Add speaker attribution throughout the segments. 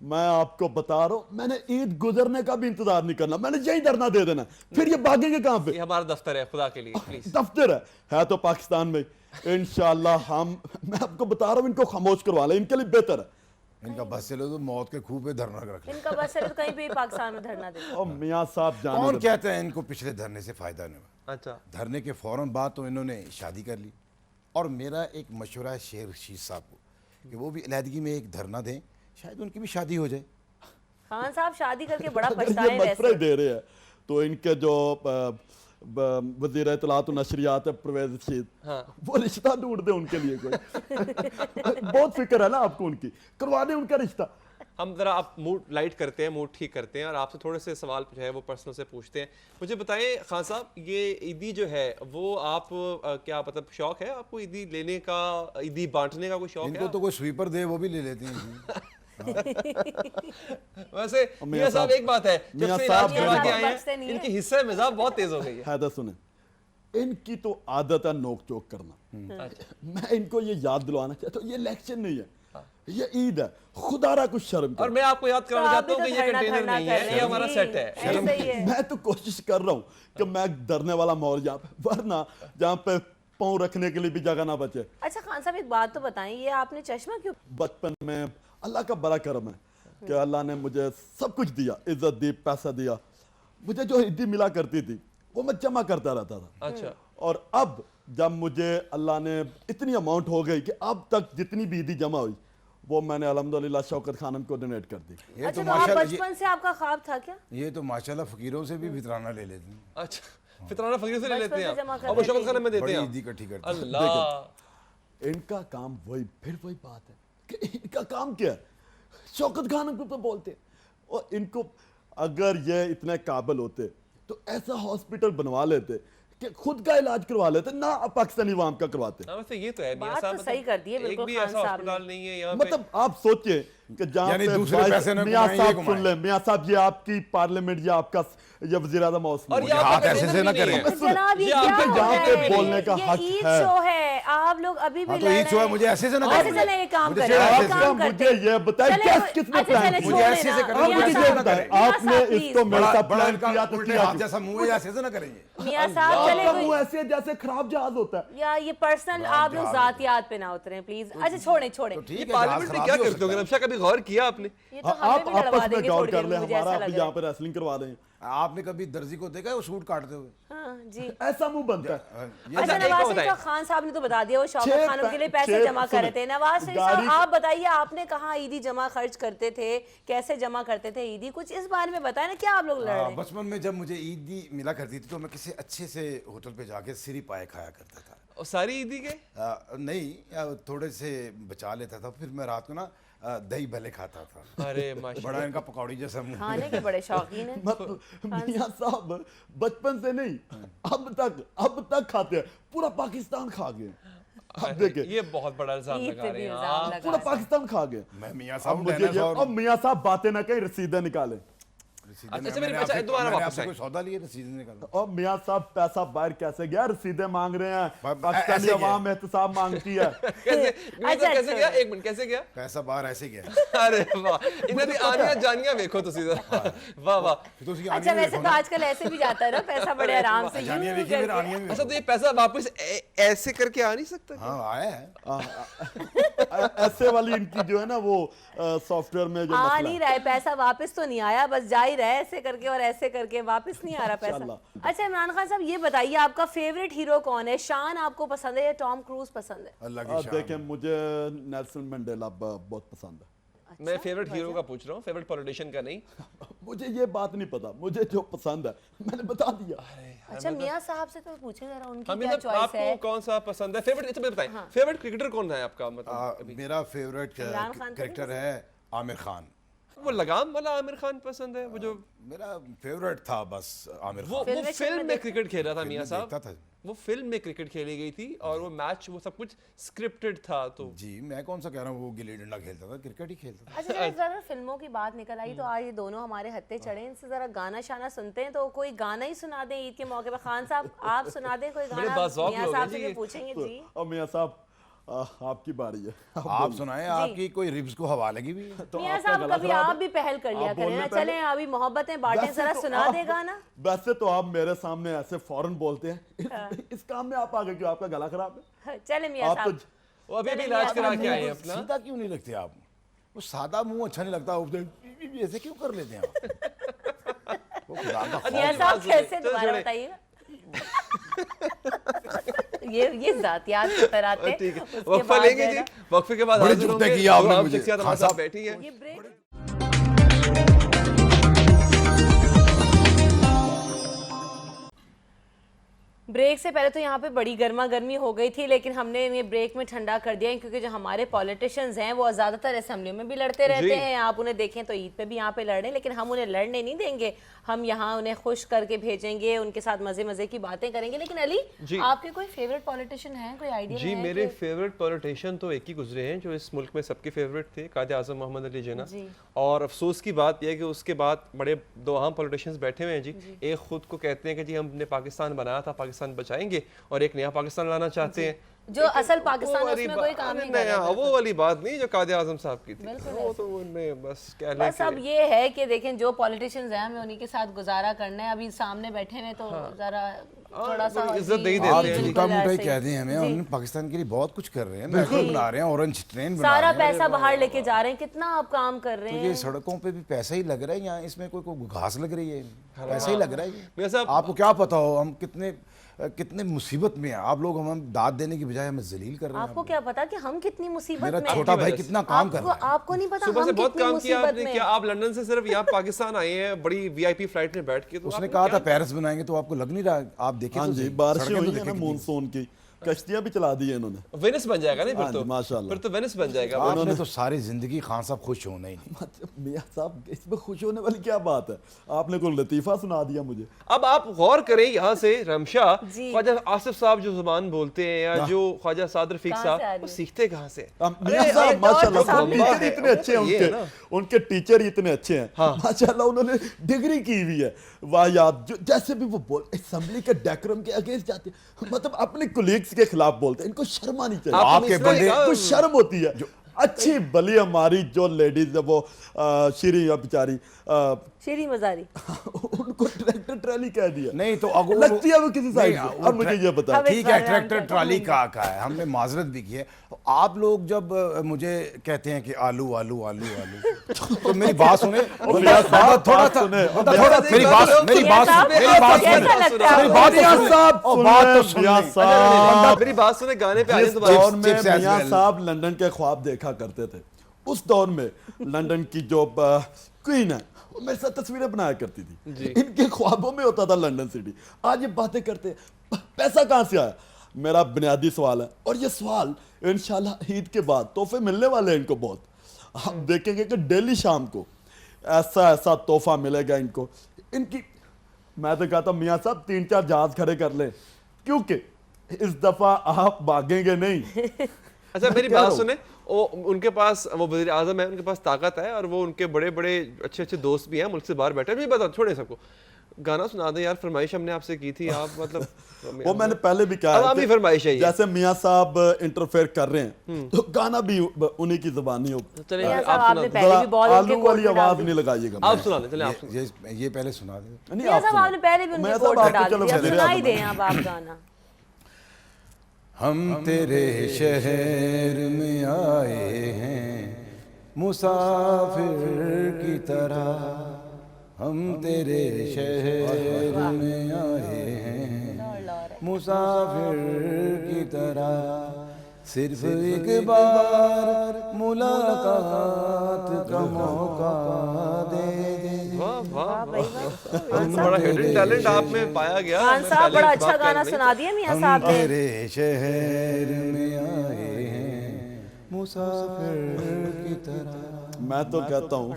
Speaker 1: میں آپ کو بتا رہا ہوں میں نے عید گزرنے کا بھی انتظار نہیں کرنا, میں نے یہی دھرنا دے دینا, پھر یہ بھاگیں گے کہاں پہ؟
Speaker 2: یہ ہمارا دفتر ہے, خدا کے لیے پلیز.
Speaker 1: دفتر ہے تو پاکستان میں. انشاءاللہ میں آپ کو بتا رہا ہوں ان کو خاموش کروا لیں, ان کے لیے بہتر ہے.
Speaker 3: ان کا بس چلو تو موت کے خوہ پہ دھرنا رکھ لیں.
Speaker 4: ان کا بس چلے تو کہیں بھی پاکستان میں دھرنا دے.
Speaker 1: اور میاں صاحب جانے
Speaker 3: کون کہتے ہیں ان کو پچھلے دھرنے سے فائدہ نہیں ہوا؟
Speaker 2: اچھا,
Speaker 3: دھرنے کے فوراً بعد تو انہوں نے شادی کر لی. اور میرا ایک مشورہ ہے شیر رشید صاحب کو کہ وہ بھی علیحدگی میں ایک دھرنا دیں, شاید ان کی بھی شادی ہو جائے.
Speaker 4: خان صاحب شادی کر کے بڑا
Speaker 1: اگر
Speaker 4: پچھتائے
Speaker 1: یہ مشورے
Speaker 4: ویسے.
Speaker 1: دے رہے ہیں تو ان کے جو وزیر اطلاعات و نشریات ہے پرویز رشید, وہ رشتہ ڈھونڈ دیں ان کے لیے کوئی. بہت فکر ہے نا آپ کو ان کی, کروا دیں ان کا رشتہ.
Speaker 2: ہم ذرا آپ موڈ لائٹ کرتے ہیں, موڈ ٹھیک کرتے ہیں اور آپ سے تھوڑے سے سوال جو ہے وہ پرسنل سے پوچھتے ہیں. مجھے بتائیں خان صاحب, یہ عیدی جو ہے وہ آپ کیا مطلب شوق ہے آپ کو عیدی لینے کا, عیدی بانٹنے کا کوئی شوق
Speaker 3: ان
Speaker 2: ہے؟
Speaker 3: کو تو کوئی سویپر دے وہ بھی لے لیتے ہیں.
Speaker 2: ویسے میاں صاحب ایک بات ہے, جب سے علاج کروا کے آئے
Speaker 4: بخشتے
Speaker 2: ہیں
Speaker 4: نہیں
Speaker 2: ان کی حصہ مزاج بہت تیز ہو گئی ہے.
Speaker 1: حیدر سنیں, ان کی تو عادت ہے نوک چوک کرنا. میں ان کو یہ یاد دلوانا چاہتا ہوں یہ الیکشن نہیں ہے, یہ عید ہے. خدا را کچھ شرم
Speaker 2: اور
Speaker 1: کرو.
Speaker 2: میں آپ کو یاد کرانا
Speaker 4: آپ
Speaker 2: چاہتا
Speaker 4: بھی
Speaker 2: ہوں
Speaker 4: تو
Speaker 2: کہ یہ
Speaker 4: دھرنا
Speaker 2: کنٹینر
Speaker 4: دھرنا
Speaker 2: نہیں
Speaker 4: کر
Speaker 2: ہے,
Speaker 4: رہے
Speaker 2: یہ
Speaker 4: ہیں.
Speaker 2: ہمارا
Speaker 4: جی،
Speaker 2: سیٹ ہے.
Speaker 4: ایسے ہی ہے.
Speaker 1: میں تو کوشش کر رہا ہوں کہ میں دھرنے والا ماحول جہاں پہ, ورنہ جہاں پہ پاؤں رکھنے کے لیے بھی جگہ نہ بچے.
Speaker 4: اچھا خان صاحب ایک بات تو بتائیں, یہ آپ نے چشمہ کیوں؟
Speaker 1: بچپن میں اللہ کا بڑا کرم ہے کہ اللہ نے مجھے سب کچھ دیا, عزت دی, پیسہ دیا. مجھے جو عیدی ملا کرتی تھی وہ میں جمع کرتا رہتا تھا.
Speaker 2: اچھا,
Speaker 1: اور اب جب مجھے اللہ نے اتنی اماؤنٹ ہو گئی کہ اب تک جتنی بھی عیدی جمع ہوئی وہ میں نے الحمدللہ شوکت خانم کو ڈونیٹ کر دی.
Speaker 3: یہ
Speaker 4: اچھا
Speaker 3: تو
Speaker 4: تو آپ
Speaker 3: ماشاءاللہ
Speaker 4: بچپن سے آپ کا خواب تھا کیا؟
Speaker 3: یہ تو ماشاءاللہ فقیروں سے بھی فطرانہ لے لیتے ہیں.
Speaker 2: اچھا فطرانہ فقیر سے لے لیتے ہیں
Speaker 4: بچپن سے جمع
Speaker 2: آپ,
Speaker 4: کر
Speaker 2: اور وہ
Speaker 4: لیتے
Speaker 2: شوکت خانم میں دیتے
Speaker 3: بڑی
Speaker 2: ہیں.
Speaker 3: عیدی اکٹھی کرتے ہیں.
Speaker 2: اللہ,
Speaker 1: ان کا کام وہی, پھر وہی بات ہے کہ ان کا کام کیا ہے, شوکت خانم کو تو بولتے ہیں. اور ان کو اگر یہ اتنے قابل ہوتے تو ایسا ہاسپٹل بنوا لیتے کہ خود کا علاج کروا لیتے, نہ پاکستانی عوام کا کرواتے.
Speaker 2: ویسے یہ تو ہے میاں
Speaker 4: بات
Speaker 2: صاحب,
Speaker 4: تو صحیح کر دی ہے
Speaker 2: ایک
Speaker 4: بالکل
Speaker 2: بھی
Speaker 4: خان
Speaker 2: ایسا
Speaker 4: صاحب نے.
Speaker 2: ہاسپٹل نہیں ہے یہاں پہ.
Speaker 1: مطلب آپ سوچیں کہ جہاں
Speaker 3: یعنی
Speaker 1: پہ
Speaker 3: دوسرے پیسے نہ
Speaker 1: میاں
Speaker 3: کمائیں، یہ
Speaker 1: صاحب
Speaker 3: کمائیں.
Speaker 1: سن لیں, میاں صاحب یہ آپ کی پارلیمنٹ, یہ آپ کا یہ وزیر اعظم ہاؤس
Speaker 2: اور
Speaker 1: میں
Speaker 2: یہ
Speaker 3: ہاتھ
Speaker 2: آپ کا
Speaker 3: ایسے سے نہ
Speaker 2: بھی نہیں ہے.
Speaker 3: کریں.
Speaker 4: جناب یہ
Speaker 2: یہ آپ
Speaker 4: کیا
Speaker 2: کے
Speaker 4: ہو
Speaker 2: جہاں
Speaker 4: رہا
Speaker 2: پہ
Speaker 4: ہے؟
Speaker 1: بولنے کا
Speaker 4: یہ
Speaker 1: حق
Speaker 4: عید
Speaker 1: ہے.
Speaker 4: شو ہے, آپ لوگ ابھی بھی
Speaker 3: ہاں تو
Speaker 4: لڑ
Speaker 3: عید
Speaker 4: رہے
Speaker 3: شو ہے,
Speaker 4: ہیں.
Speaker 3: مجھے ایسے سے نہ
Speaker 4: ایسے
Speaker 3: کریں.
Speaker 4: چلیں ایک کام
Speaker 3: مجھے
Speaker 4: کریں,
Speaker 3: ایسے
Speaker 4: ایک
Speaker 3: سے.
Speaker 4: کام
Speaker 1: مجھے
Speaker 4: کرتے ہیں.
Speaker 1: یہ بتائیں
Speaker 4: چلیں
Speaker 1: کس کس نے
Speaker 4: اچھا
Speaker 1: پلان
Speaker 4: چلیں
Speaker 1: کیا؟
Speaker 3: مجھے
Speaker 4: چھوڑ
Speaker 3: ایسے سے
Speaker 4: دینا.
Speaker 3: کریں,
Speaker 1: آپ
Speaker 4: میاں
Speaker 1: مجھے
Speaker 4: صاحب،
Speaker 1: یہ بتائیں,
Speaker 4: میاں
Speaker 1: آپ نے
Speaker 4: صاحب
Speaker 1: اس کو
Speaker 4: please.
Speaker 1: میرے ساتھ
Speaker 3: بڑا
Speaker 1: پلان
Speaker 3: ان کا
Speaker 1: کیا تو
Speaker 3: الٹے
Speaker 1: کیا
Speaker 3: ہاتھ
Speaker 1: کیوں؟
Speaker 3: جیسا منہ ہے, ایسے سے نہ کریں.
Speaker 4: میاں صاحب
Speaker 1: آپ
Speaker 4: چلے
Speaker 1: کا
Speaker 4: کوئی
Speaker 1: منہ ایسے جیسے خراب جہاز ہوتا ہے.
Speaker 4: یا یہ پرسنل آپ لوگ ذاتیات پہ نہ اتریں پلیز. اچھا چھوڑیں چھوڑیں,
Speaker 3: تو ٹھیک
Speaker 2: یہ
Speaker 3: ہے,
Speaker 2: پارلیمنٹ میں کیا کرتے ہو گے رمشا, کبھی غور کیا آپ نے؟
Speaker 4: یہ تو ہمیں
Speaker 1: آپ
Speaker 4: بھی لڑوا
Speaker 1: آپس
Speaker 4: دیں
Speaker 1: میں
Speaker 4: گے
Speaker 1: غور
Speaker 4: تھوڑی
Speaker 1: کر
Speaker 4: دیر
Speaker 1: لیں,
Speaker 4: میں, مجھے
Speaker 1: ہمارا
Speaker 4: ایسا
Speaker 1: آپ
Speaker 4: لگ
Speaker 1: یہاں
Speaker 4: رہا
Speaker 1: پہ ریسلنگ کروا دیں.
Speaker 3: آپ نے کبھی درزی کو دیکھا ہے وہ سوٹ کاٹتے ہوئے؟
Speaker 4: ہے. ہاں جی.
Speaker 1: ایسا منہ بنتا ہے.
Speaker 3: یہ
Speaker 4: اچھا
Speaker 2: ایک اور
Speaker 4: نواز شریف
Speaker 2: بتائیں.
Speaker 4: کا خان صاحب نے تو بتا دیا وہ شوکت
Speaker 1: چھ
Speaker 4: خانم کے لیے
Speaker 1: چھ
Speaker 4: پیسے جمع کر رہے تھے.
Speaker 1: سنیں.
Speaker 4: نواز شریف صاحب
Speaker 1: گاڑی-
Speaker 4: آپ بتائیے آپ نے کہاں عیدی جمع خرچ کرتے تھے, کیسے جمع کرتے تھے عیدی, کچھ اس بارے میں بتائیں نا, کیا آپ لوگ لڑ رہے ہیں؟
Speaker 3: بچپن میں جب مجھے عیدی ملا کرتی تھی تو میں کسی اچھے سے ہوٹل پہ جا کے سری پائے کھایا کرتا تھا.
Speaker 2: اور ساری عیدی کے
Speaker 3: نہیں, تھوڑے سے بچا لیتا تھا, پھر میں رات کو نا دہی بھلے کھاتا تھا.
Speaker 2: ارے ماشاء
Speaker 3: بڑا ان کا پکوڑی جیسا منہ.
Speaker 4: کھانے کے بڑے شوقین ہیں.
Speaker 1: مطلب میاں صاحب بچپن سے نہیں, اب تک کھاتے ہیں. پورا پاکستان کھا گئے. اب دیکھیں
Speaker 2: یہ بہت بڑا الزام
Speaker 4: عید
Speaker 2: لگا
Speaker 4: پہ
Speaker 2: رہے
Speaker 4: بھی
Speaker 2: ہیں
Speaker 4: الزام
Speaker 2: آپ.
Speaker 4: لگا
Speaker 1: پورا
Speaker 4: ہے.
Speaker 1: پاکستان کھا گئے.
Speaker 3: میں میاں
Speaker 1: اب
Speaker 3: صاحب
Speaker 1: مجھے یہ, اب میاں صاحب باتیں نہ کہیں, رسیدیں نکالیں.
Speaker 2: اچھا میرے پیچھے دوبارہ واپس آئیں.
Speaker 3: کوئی سودا لیے رسیدیں نکالو.
Speaker 1: اور میاں صاحب پیسا باہر کیسے گیا, رسیدیں مانگ رہے ہیں,
Speaker 3: ایسے
Speaker 1: پاکستانی
Speaker 3: کیا؟
Speaker 1: عوام احتساب مانگتی ہے.
Speaker 2: کیسے گیا, ایک منٹ کیسے گیا؟
Speaker 3: پیسہ باہر ایسے گیا.
Speaker 2: ارے واہ, انہیں بھی آنیاں جانیاں دیکھو تو سیدھا. واہ واہ.
Speaker 3: تو اس کی
Speaker 4: اچھا
Speaker 3: آنیاں
Speaker 4: ویسے تو آج کل ایسے بھی جاتا ہے نا پیسہ بڑے آرام سے
Speaker 3: جانیاں
Speaker 4: یوں
Speaker 3: دیکھیے,
Speaker 4: کر
Speaker 3: میرا
Speaker 4: کے.
Speaker 3: آنیاں بھی
Speaker 2: اچھا تو یہ پیسہ واپس ایسے کر کے آ نہیں سکتا؟
Speaker 3: ہاں آیا ہے.
Speaker 1: ایسے والی ان کی جو ہے نا وہ سافٹ ویئر میں جو
Speaker 4: آ
Speaker 1: مسئلہ
Speaker 4: نہیں
Speaker 1: ہے.
Speaker 4: رہا ہے پیسہ, واپس تو نہیں آیا, بس جا ہی رہا ہے ایسے کر کے اور ایسے کر کے, واپس نہیں آ رہا پیسہ.
Speaker 1: ماشاءاللہ.
Speaker 4: اچھا عمران خان صاحب یہ بتائیے آپ کا فیوریٹ ہیرو کون ہے؟ شان آپ کو پسند ہے یا ٹام کروز پسند ہے؟
Speaker 3: اللہ کی شان.
Speaker 1: دیکھیں مجھے نیلسن منڈیلا بہت پسند ہے.
Speaker 2: میں فیورٹ ہیرو کا پوچھ رہا ہوں, فیورٹ پولیٹیشین کا نہیں.
Speaker 1: مجھے یہ بات نہیں پتا, مجھے جو پسند ہے میں نے بتا دیا.
Speaker 4: اچھا میاں صاحب سے تو پوچھیں ذرا ان کی
Speaker 2: ہمیں
Speaker 4: کیا
Speaker 2: آپ
Speaker 4: چوائس ہے.
Speaker 2: کو کون سا پسند ہے فیورٹ؟ اچھا بتائیں فیورٹ کرکٹر کون ہے آپ کا؟ مطلب
Speaker 3: میرا فیوریٹ
Speaker 4: عمران خان تو نہیں
Speaker 3: کریکٹر ہے عامر خان.
Speaker 2: وہ لگام والا عامر خان پسند ہے, وہ جو
Speaker 3: میرا فیوریٹ تھا بس عامر
Speaker 2: وہ
Speaker 3: خان.
Speaker 2: فلم میں کرکٹ کھیل رہا تھا میاں
Speaker 3: دیکھتا
Speaker 2: صاحب,
Speaker 3: تھا.
Speaker 2: وہ فلم میں کرکٹ کھیلی گئی تھی اور وہ میچ وہ سب کچھ سکرپٹڈ تھا. تو
Speaker 3: جی میں کون سا کہہ رہا ہوں, وہ گلی ڈنڈا کھیلتا تھا, کرکٹ ہی کھیلتا تھا.
Speaker 4: اچھا ذرا فلموں کی بات نکل آئی تو آج یہ دونوں ہمارے ہتھے چڑھے, ان سے ذرا گانا شانا سنتے ہیں, تو کوئی گانا ہی سنا دیں عید کے موقع پہ. خان صاحب آپ سنا دیں کوئی
Speaker 2: بڑے
Speaker 4: گانا,
Speaker 2: باذوق
Speaker 4: میاں
Speaker 2: لوگ ہیں
Speaker 4: صاحب
Speaker 2: جی
Speaker 4: سے
Speaker 2: یہ.
Speaker 4: بھی پوچھیں گے. جی
Speaker 1: اور میاں صاحب آپ کی باری ہے.
Speaker 3: آپ سنائیں, آپ کی کوئی ربز کو ہوا لگی ہوئی ہے؟
Speaker 1: تو
Speaker 4: میاں
Speaker 1: آپ کا
Speaker 4: صاحب
Speaker 1: گلا
Speaker 4: کبھی
Speaker 1: خراب
Speaker 4: آپ
Speaker 1: ہے؟
Speaker 4: بھی پہل کر لیا
Speaker 1: آپ
Speaker 4: کریں
Speaker 1: بولنے
Speaker 4: نا,
Speaker 1: پہلے.
Speaker 4: چلیں ابھی محبتیں بانٹیں,
Speaker 1: ویسے
Speaker 4: ذرا
Speaker 1: تو
Speaker 4: سنا
Speaker 1: آپ-
Speaker 4: دے گا نا.
Speaker 1: ویسے تو آپ میرے سامنے ایسے فوراً بولتے ہیں, اس کام میں آپ آگے کیوں, آپ کا گلا خراب ہے؟
Speaker 4: چلیں میاں
Speaker 1: آپ تو
Speaker 4: صاحب,
Speaker 2: وہ ابھی بھی
Speaker 4: چلیں
Speaker 2: علاج
Speaker 4: میاں
Speaker 2: کرا
Speaker 4: صاحب.
Speaker 2: کے آئے ہیں اپنا.
Speaker 3: سیدھا کیوں نہیں رکھتے آپ؟ وہ سادہ منہ اچھا نہیں لگتا, ایسے کیوں کر لیتے ہیں آپ؟ وہ خدا کا خوف
Speaker 4: میاں
Speaker 3: ہے.
Speaker 4: صاحب کیسے
Speaker 2: چلو
Speaker 4: دوبارہ
Speaker 2: چھوڑیں.
Speaker 4: بتائیے گا. یہ ذاتیات کے طرح آتے ہیں.
Speaker 2: ٹھیک ہے,
Speaker 4: اس کے
Speaker 2: وقفہ
Speaker 4: بعد
Speaker 2: لیں
Speaker 4: جو
Speaker 2: گے
Speaker 4: ہے
Speaker 2: جی,
Speaker 4: نا,
Speaker 2: وقفے کے بعد
Speaker 3: بڑے
Speaker 2: حاضر ہوں
Speaker 3: جھٹکے
Speaker 2: گے.
Speaker 3: کیا آپ نے
Speaker 2: غلام
Speaker 3: مجھے.
Speaker 2: شخصیات
Speaker 3: خان
Speaker 2: ہمارے ساتھ
Speaker 3: صاحب.
Speaker 2: بیٹھی ہے.
Speaker 4: یہ بریک بریک سے پہلے تو یہاں پہ بڑی گرما گرمی ہو گئی تھی, لیکن ہم نے انہیں بریک میں ٹھنڈا کر دیا کیونکہ جو ہمارے پولیٹیشنز ہیں وہ زیادہ تر اسمبلیوں میں بھی لڑتے رہتے ہیں. آپ انہیں دیکھیں تو عید پہ بھی یہاں پہ لڑ رہے ہیں, لیکن ہم انہیں لڑنے نہیں دیں گے. ہم یہاں انہیں خوش کر کے بھیجیں گے, ان کے ساتھ مزے مزے کی باتیں کریں گے. لیکن علی, آپ کے کوئی فیوریٹ پولیٹیشن ہیں, کوئی آئیڈیا
Speaker 2: جی میرے فیوریٹ پولیٹیشین تو ایک ہی گزرے ہیں جو اس ملک میں سب کے فیوریٹ تھے, قائد اعظم محمد علی جناح. اور افسوس کی بات یہ ہے کہ اس کے بعد بڑے دو اہم پولیٹیشینز بیٹھے ہوئے ہیں جی. ایک خود کو کہتے ہیں کہ جی ہم نے پاکستان بنایا تھا, پاکستان بچائیں گے, اور ایک نیا پاکستان لانا چاہتے ہیں.
Speaker 4: جو اصل پاکستان ہے اس میں کوئی کام نہیں کر رہا.
Speaker 2: وہ والی بات نہیں جو قائد اعظم صاحب کی تھی, وہ تو انہوں نے بس کہہ لیں
Speaker 4: بس اب یہ ہے کہ دیکھیں جو پولیٹیشنز ہیں ہمیں انہی کے ساتھ گزارا کرنا ہے. ابھی سامنے بیٹھے ہیں تو ذرا تھوڑا سا
Speaker 2: عزت نہیں
Speaker 3: آپ
Speaker 2: دیتے ہیں.
Speaker 3: جھوٹا موٹا ہی کہتے ہیں ہمیں, ہم پاکستان کے لیے بہت کچھ کر رہے ہیں, محفل بنا رہے ہیں, اورنج ٹرین بنا
Speaker 4: سارا
Speaker 3: رہے ہیں.
Speaker 4: پیسہ باہر لے کے جا رہے ہیں, کتنا آپ کام کر رہے
Speaker 3: تو
Speaker 4: ہیں.
Speaker 3: یہ سڑکوں پہ بھی پیسہ ہی لگ رہا ہے, یہاں اس میں کوئی گھاس لگ رہی ہے, پیسہ ہی لگ رہا ہے.
Speaker 2: میاں صاحب,
Speaker 3: آپ کو کیا پتا ہو ہم کتنے مصیبت میں ہیں. آپ لوگ ہمیں داد دینے کی بجائے ہمیں ذلیل کر رہے ہیں.
Speaker 4: آپ کو کیا پتا کہ ہم کتنی مصیبت
Speaker 3: میرا
Speaker 4: میں
Speaker 3: چھوٹا بھائی کتنا کام کر رہا ہے.
Speaker 4: آپ کو نہیں پتا
Speaker 2: صبح سے
Speaker 4: ہم
Speaker 2: بہت
Speaker 4: کتنی
Speaker 2: کام کیا آپ
Speaker 4: مصیبت
Speaker 2: نے.
Speaker 4: میں.
Speaker 2: کیا آپ لندن سے صرف یہاں پاکستان آئے ہیں بڑی وی آئی پی فلائٹ میں بیٹھ کے؟
Speaker 3: اس نے کہا تھا پیرس بنائیں گے, تو آپ کو لگ نہیں رہا؟ آپ دیکھیں
Speaker 1: ہاں
Speaker 3: تو
Speaker 1: جی,
Speaker 3: صحیح.
Speaker 1: بارشیں
Speaker 3: سڑکیں تو
Speaker 1: ہوئی ہیں نا
Speaker 3: دیکھیں کتنی.
Speaker 1: مونسون کی, کشتیاں بھی چلا دی ہیں انہوں نے.
Speaker 2: وینس بن جائے گا نا پھر تو,
Speaker 1: ماشاءاللہ.
Speaker 2: پھر تو وینس بن جائے گا.
Speaker 3: آپ نے تو ساری زندگی خان صاحب خوش ہونا ہی نہیں.
Speaker 1: میاں صاحب اس میں خوش ہونے والی کیا بات ہے, آپ نے کوئی لطیفہ سنا دیا مجھے.
Speaker 2: اب آپ غور کریں یہاں سے رمشا, خواجہ آصف صاحب جو زبان بولتے ہیں یا جو خواجہ سعد رفیق صاحب, وہ سیکھتے کہاں سے؟
Speaker 1: میاں صاحب ماشاءاللہ ٹیچر اتنے اچھے ہیں, ان کے ٹیچر اتنے اچھے ہیں ماشاءاللہ, انہوں نے ڈگری کی ہوئی ہے. واہ یاد, جیسے بھی وہ بول اسمبلی کے ڈیکورم کے اگینسٹ جاتے ہیں, مطلب اپنے کولیگز کے خلاف بولتے ہیں. ان کو شرم آنی چاہیے,
Speaker 3: آپ کے بندے
Speaker 1: کو شرم ہوتی ہے. اچھی بلی ہماری جو لیڈیز ہے وہ شیریں یا بیچاری
Speaker 4: شیریں مزاری,
Speaker 1: ان کو ٹریکٹر ٹرالی کہہ دیا.
Speaker 3: نہیں تو
Speaker 1: لگتی ہے وہ کسی سائڈ سے. اب مجھے یہ بتا,
Speaker 3: ٹھیک ہے ٹریکٹر ٹرالی کا ہے, ہم نے معذرت بھی کی ہے. آپ لوگ جب مجھے کہتے ہیں کہ آلو آلو آلو آلو, تو میری بات سنیں, تھوڑا سا میری
Speaker 2: بات سنیں. گانے پہ
Speaker 1: جس دور میں میاں صاحب لندن کے خواب دیکھا کرتے تھے, اس دور میں لندن کی جو کوئین ہے وہ میرے ساتھ تصویریں بنایا کرتی تھی. ان کے خوابوں میں ہوتا تھا لندن سٹی. آج یہ باتیں کرتے ہیں, پیسہ کہاں سے آیا؟ میرا بنیادی سوال ہے, اور یہ سوال انشاءاللہ عید کے بعد تحفے ملنے والے ہیں ان کو بہت. آپ دیکھیں گے کہ ڈیلی شام کو ایسا تحفہ ملے گا ان کو. ان کی میں تو کہتا ہوں میاں صاحب 3-4 جہاز کھڑے کر لیں, کیونکہ اس دفعہ آپ بھاگیں گے نہیں.
Speaker 2: اچھا میری بات سنیں, ان کے پاس وہ وزیر اعظم ہے, ان کے پاس طاقت ہے, اور وہ ان کے بڑے بڑے اچھے اچھے دوست بھی ہیں ملک سے باہر بیٹھے. مجھے بتا چھوڑیں سب کو, گانا سنا دیں یار, فرمائش ہم نے آپ سے کی تھی. آپ مطلب
Speaker 1: وہ میں نے پہلے بھی کہا
Speaker 2: عوامی فرمائش ہے,
Speaker 1: جیسے میاں صاحب انٹرفیئر کر رہے ہیں تو گانا بھی انہی کی زبانی ہو. آلو والی آواز نہیں لگائیے گا.
Speaker 2: آپ سنا دیں, چلیں آپ
Speaker 3: یہ پہلے سنا دیں.
Speaker 4: میاں صاحب آپ نے پہلے بھی ان کو کوٹ ڈال دیا, سنائی دیں اب آپ گانا.
Speaker 3: ہم تیرے شہر میں آئے ہیں مسافر کی طرح, ہم تیرے شہر میں آئے ہیں مسافر کی طرح, صرف ایک بار ملاقات کا موقع دے دے.
Speaker 2: بڑا ہڈن ٹیلنٹ آپ میں پایا گیا.
Speaker 4: خان صاحب بڑا اچھا گانا سنا دیا میاں صاحب نے.
Speaker 3: تیرے شہر میں آئے ہیں مسافر کی طرح.
Speaker 1: میں تو کہتا ہوں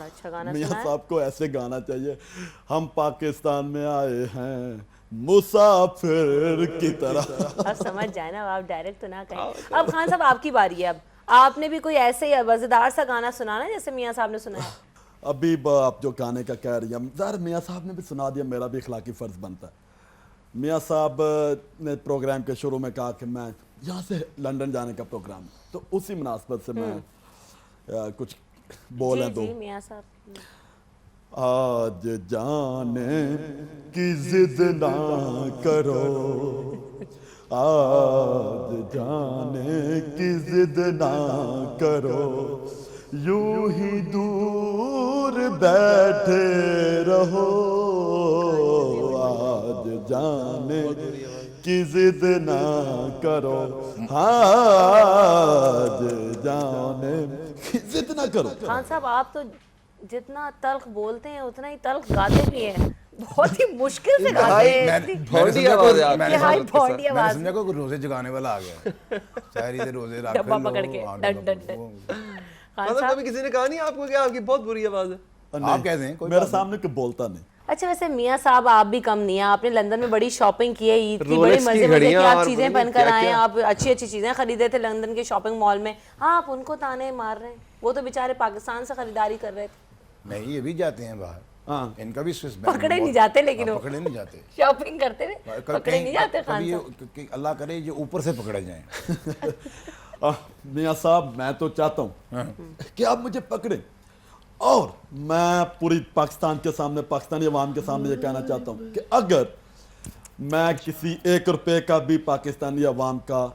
Speaker 1: میاں صاحب کو ایسے گانا چاہیے, ہم پاکستان میں آئے ہیں مسافر کی طرح.
Speaker 4: اب سمجھ جائے نا, آپ ڈائریکٹ تو نہ کہیں. اب خان صاحب آپ کی باری ہے, اب آپ نے بھی کوئی ایسے مزیدار سا گانا سنانا جیسے میاں صاحب نے سنایا.
Speaker 1: ابھی آپ جو گانے کا کہہ رہی ہیں, ظاہر میاں صاحب نے بھی سنا دیا, میرا بھی اخلاقی فرض بنتا ہے. میاں صاحب نے پروگرام کے شروع میں کہا کہ میں یہاں سے لندن جانے کا پروگرام ہے، تو اسی مناسبت سے میں کچھ بولیں
Speaker 4: جی
Speaker 1: تو
Speaker 4: جی میاں صاحب
Speaker 1: آج جانے کی ضد نہ کرو، آج جانے کی ضد نہ کرو، یوں ہی دور بیٹھے رہو، آج جانے کی ضد نہ کرو، آج جانے کی ضد نہ کرو۔
Speaker 4: خان صاحب آپ تو جتنا تلخ بولتے ہیں اتنا ہی تلخ گاتے بھی ہیں، بہت ہی مشکل سے گاتے ہیں،
Speaker 2: بھونڈی آواز ہے آپ کی۔
Speaker 4: انتہائی بھونڈی
Speaker 3: میں نے
Speaker 4: آواز
Speaker 3: سمجھا کوئی روزے جگانے والا آ گیا، شاعری سے روزے رکھ
Speaker 4: ڈبہ
Speaker 3: لو،
Speaker 4: پکڑ کے ڈن ڈن ڈن۔ خان
Speaker 2: مطلب
Speaker 4: صاحب
Speaker 2: کبھی کسی نے کہا نہیں آپ کو کہ آپ کی بہت بری آواز ہے؟
Speaker 3: آپ کہتے ہیں کوئی
Speaker 1: میرے سامنے کوئی بولتا نہیں۔
Speaker 4: اچھا ویسے میاں صاحب آپ بھی کم نہیں ہیں، آپ نے لندن میں بڑی شاپنگ کی ہے، عید کی بڑی
Speaker 2: رولکس کی
Speaker 4: مزے مزے کی
Speaker 2: گھڑیاں
Speaker 4: آپ
Speaker 2: اور
Speaker 4: چیزیں
Speaker 2: پتہ نہیں
Speaker 4: پہن کر
Speaker 2: کیا
Speaker 4: آئے ہیں،
Speaker 2: کیا۔
Speaker 4: آپ اچھی اچھی چیزیں خریدے تھے لندن کے شاپنگ مال میں، آپ ان کو تانے مار رہے ہیں، وہ تو بیچارے پاکستان سے خریداری کر رہے تھے۔
Speaker 3: نہیں یہ بھی جاتے ہیں باہر،
Speaker 1: ہاں
Speaker 3: ان کا بھی سوئس بینک
Speaker 4: پکڑے نہیں جاتے لیکن وہ
Speaker 3: پکڑے نہیں جاتے،
Speaker 4: شاپنگ کرتے ہوئے پکڑے نہیں جاتے خان
Speaker 3: کبھی
Speaker 4: صاحب۔
Speaker 3: یہ اللہ کرے جو اوپر سے پکڑے جائیں۔
Speaker 1: میاں صاحب میں تو چاہتا ہوں کہ آپ مجھے پکڑیں، اور میں پوری پاکستان کے سامنے، پاکستانی عوام کے سامنے یہ کہنا چاہتا ہوں کہ اگر میں کسی 1 روپے کا بھی پاکستانی عوام کا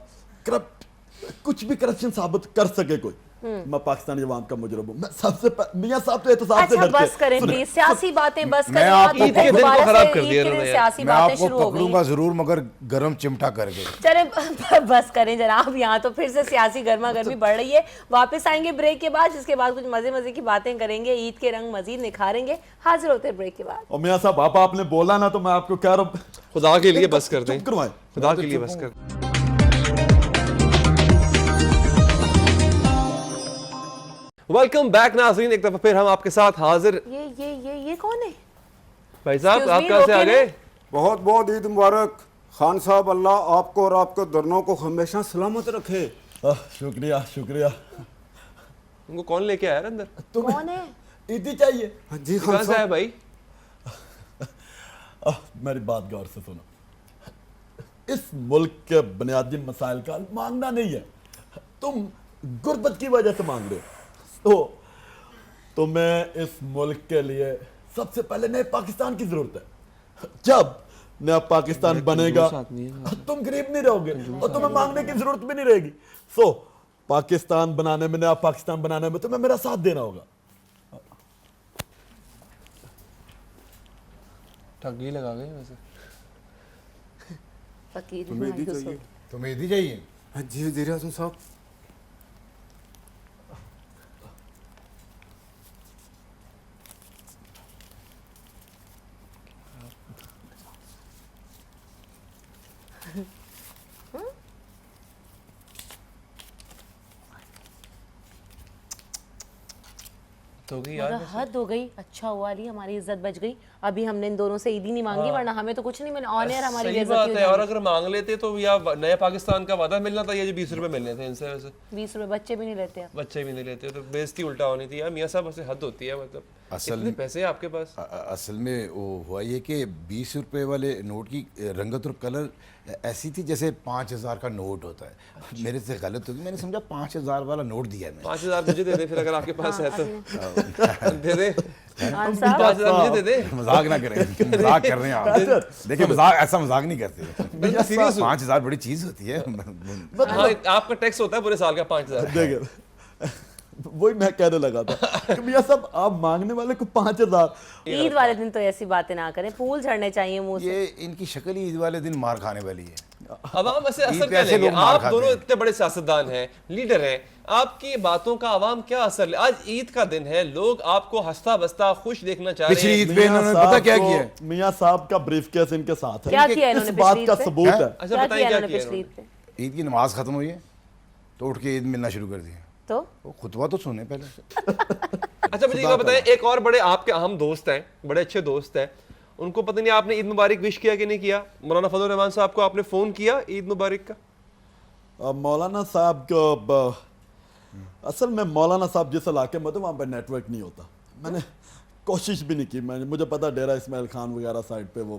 Speaker 1: کچھ بھی کرپشن ثابت کر سکے کوئی، میں پاکستانی عوام کا مجرم ہوں۔ میں سب سے میاں صاحب تو احتساب سے
Speaker 4: اچھا
Speaker 1: ڈرتے
Speaker 4: بس کریں پلیز، سیاسی باتیں بس
Speaker 3: میں
Speaker 4: کریں،
Speaker 3: آپ
Speaker 4: آپ
Speaker 3: کو
Speaker 2: عید کے دن کو
Speaker 4: دوبارہ
Speaker 2: خراب
Speaker 4: سے
Speaker 2: کر
Speaker 4: عید
Speaker 2: دیا
Speaker 4: کے
Speaker 2: انہوں
Speaker 4: دن
Speaker 2: نے۔
Speaker 4: سیاسی
Speaker 3: میں
Speaker 4: باتیں
Speaker 3: آپ کو
Speaker 4: شروع ہو
Speaker 3: پکڑوں
Speaker 4: گئی
Speaker 3: گا ضرور مگر گرم چمٹا کر کے۔
Speaker 4: چلے بس کریں جناب، یہاں تو پھر سے سیاسی گرما گرمی بڑھ رہی ہے، واپس آئیں گے بریک کے بعد، جس کے بعد کچھ مزے مزے کی باتیں کریں گے، عید کے رنگ مزید نکھاریں گے، حاضر ہوتے ہیں بریک کے بعد۔
Speaker 1: اور میاں صاحب آپ نے بولا نا تو میں آپ کو کہہ رہا ہوں
Speaker 2: خدا کے لیے بس کر دیں،
Speaker 1: چپ کروائیں۔
Speaker 2: خدا کے لیے بس کر دیں۔ ویلکم بیک ناظرین، ایک دفعہ پھر ہم آپ کے ساتھ حاضر۔
Speaker 4: یہ کون ہے؟
Speaker 2: بھائی صاحب
Speaker 4: Excuse
Speaker 2: آپ
Speaker 4: me,
Speaker 2: کہاں سے آ
Speaker 4: روکے
Speaker 2: گئے؟
Speaker 5: بہت بہت عید مبارک خان صاحب، اللہ آپ کو اور آپ کے درنوں کو ہمیشہ سلامت رکھے۔
Speaker 1: شکریہ شکریہ۔
Speaker 2: ان کو کون لے کے آیا ہے اندر؟
Speaker 4: کون ہے؟
Speaker 1: عیدی چاہیے؟
Speaker 5: ہاں جی
Speaker 2: کہاں
Speaker 5: خان
Speaker 2: سے آیا
Speaker 5: صاحب،
Speaker 2: بھائی؟
Speaker 1: میری بات غور سے سنو، اس ملک کے بنیادی مسائل کا حل مانگنا نہیں ہے، تم غربت کی وجہ سے مانگ رہے ہو، تو تمہیں اس ملک کے لیے سب سے پہلے نئے پاکستان کی ضرورت ہے۔ جب نیا پاکستان بنے گا تم غریب نہیں رہو گے اور تمہیں مانگنے کی ضرورت بھی نہیں رہے گی۔ سو پاکستان بنانے میں، نیا پاکستان بنانے میں تمہیں میرا ساتھ دینا ہوگا۔
Speaker 2: ٹھگی لگا گئے ویسے۔
Speaker 4: فقیر
Speaker 5: تمہیں عیدی
Speaker 4: مایوس ہو
Speaker 5: چاہیے؟
Speaker 3: تمہیں عیدی چاہیے؟
Speaker 5: ہاں جی وزیر اعظم صاحب۔
Speaker 2: تو گئی یار،
Speaker 4: مگر حد ہو گئی، اچھا ہوا علی ہماری عزت بچ گئی، ابھی ہم نے ان دونوں سے عیدی نہیں مانگی ورنہ ہمیں تو کچھ نہیں ملا، آن ایئر ہماری
Speaker 2: صحیح
Speaker 4: بے
Speaker 2: بات
Speaker 4: عزتی
Speaker 2: ہے۔
Speaker 4: ہو
Speaker 2: اور
Speaker 4: جائے
Speaker 2: اگر مانگ لیتے تو یا نئے پاکستان کا وعدہ ملنا تھا، یہ جو 20 روپے ملنے تھے ان سے، ویسے
Speaker 4: 20 روپے بچے بھی نہیں لیتے ہیں۔
Speaker 2: بچے بھی نہیں لیتے تو بےزتی الٹا ہونی تھی۔ یار میاں صاحب ایسے حد ہوتی ہے، مطلب اتنے پیسے ہیں آپ کے پاس۔
Speaker 3: اصل میں وہ ہوا یہ کہ 20 روپے والے نوٹ کی رنگت اور کلر ایسی تھی جیسے 5000 کا نوٹ ہوتا ہے، میرے سے غلط ہوگی، میں نے سمجھا 5000 والا نوٹ دیا میں۔
Speaker 2: 5000 مجھے دے دیں پھر، اگر آپ کے پاس ہے تو دے دیں۔
Speaker 4: خان صاحب
Speaker 2: 5000 مجھے دے دیں۔
Speaker 3: مذاق نہ کریں، مذاق کر رہے ہیں آپ، دیکھیں مذاق ایسا مذاق نہیں کرتے،
Speaker 2: سیریس
Speaker 3: 5000 بڑی چیز ہوتی ہے۔
Speaker 2: ہاں آپ کا ٹیکس ہوتا ہے پورے سال کا 5000۔
Speaker 1: دیکھیں وہی میں کہنے لگا تھا کہ میاں صاحب آپ مانگنے والے کو 5000۔
Speaker 4: عید والے دن تو ایسی باتیں نہ کریں، پھول جھڑنے چاہیے منہ سے۔
Speaker 3: یہ ان کی شکل ہی عید والے دن مار کھانے والی ہے۔
Speaker 2: عوام ایسے
Speaker 3: عید
Speaker 2: اثر
Speaker 3: پہ
Speaker 2: کیا
Speaker 3: ایسے
Speaker 2: لیں گے؟
Speaker 3: لوگ مار
Speaker 2: آپ
Speaker 3: کھاتے
Speaker 2: دونوں
Speaker 3: ہیں۔
Speaker 2: اتنے بڑے سیاستدان ہیں، لیڈر ہیں، آپ کی باتوں کا عوام کیا اثر لے؟ آج عید کا دن ہے، لوگ آپ کو ہنستا بستا خوش دیکھنا چاہ رہے
Speaker 3: پچھلی
Speaker 2: ہیں۔
Speaker 3: عید پہ انہوں نے پتہ کیا کیا ہے؟
Speaker 1: میاں صاحب کا بریف کیس ان کے ساتھ ہے،
Speaker 4: کیا کیا انہوں
Speaker 1: اس
Speaker 4: نے
Speaker 1: بات
Speaker 4: پچھلی
Speaker 1: کا
Speaker 4: عید پہ؟
Speaker 1: ثبوت ہے۔
Speaker 2: اچھا
Speaker 4: کیا
Speaker 2: بتائیں
Speaker 4: کیا
Speaker 2: کیا
Speaker 4: انہوں نے
Speaker 2: کیا
Speaker 4: پچھلی
Speaker 2: انہوں نے؟
Speaker 4: عید پہ؟
Speaker 3: عید کی نماز ختم ہوئی ہے تو اٹھ کے عید ملنا شروع کر دیا،
Speaker 4: تو
Speaker 3: وہ خطبہ تو سنے پہلے۔
Speaker 2: اچھا مجھے یہ بتائیں، ایک اور بڑے آپ کے اہم دوست ہیں، بڑے اچھے دوست ہیں، ان کو پتہ نہیں آپ نے عید مبارک وش کیا کہ نہیں کیا؟ مولانا فضل الرحمان صاحب کو آپ نے فون کیا عید مبارک کا؟
Speaker 1: مولانا صاحب کو اصل میں مولانا صاحب جس علاقے میں تو وہاں پہ نیٹ ورک نہیں ہوتا، میں نے کوشش بھی نہیں کی، مجھے پتا ڈیرہ اسماعیل خان وغیرہ سائڈ پہ وہ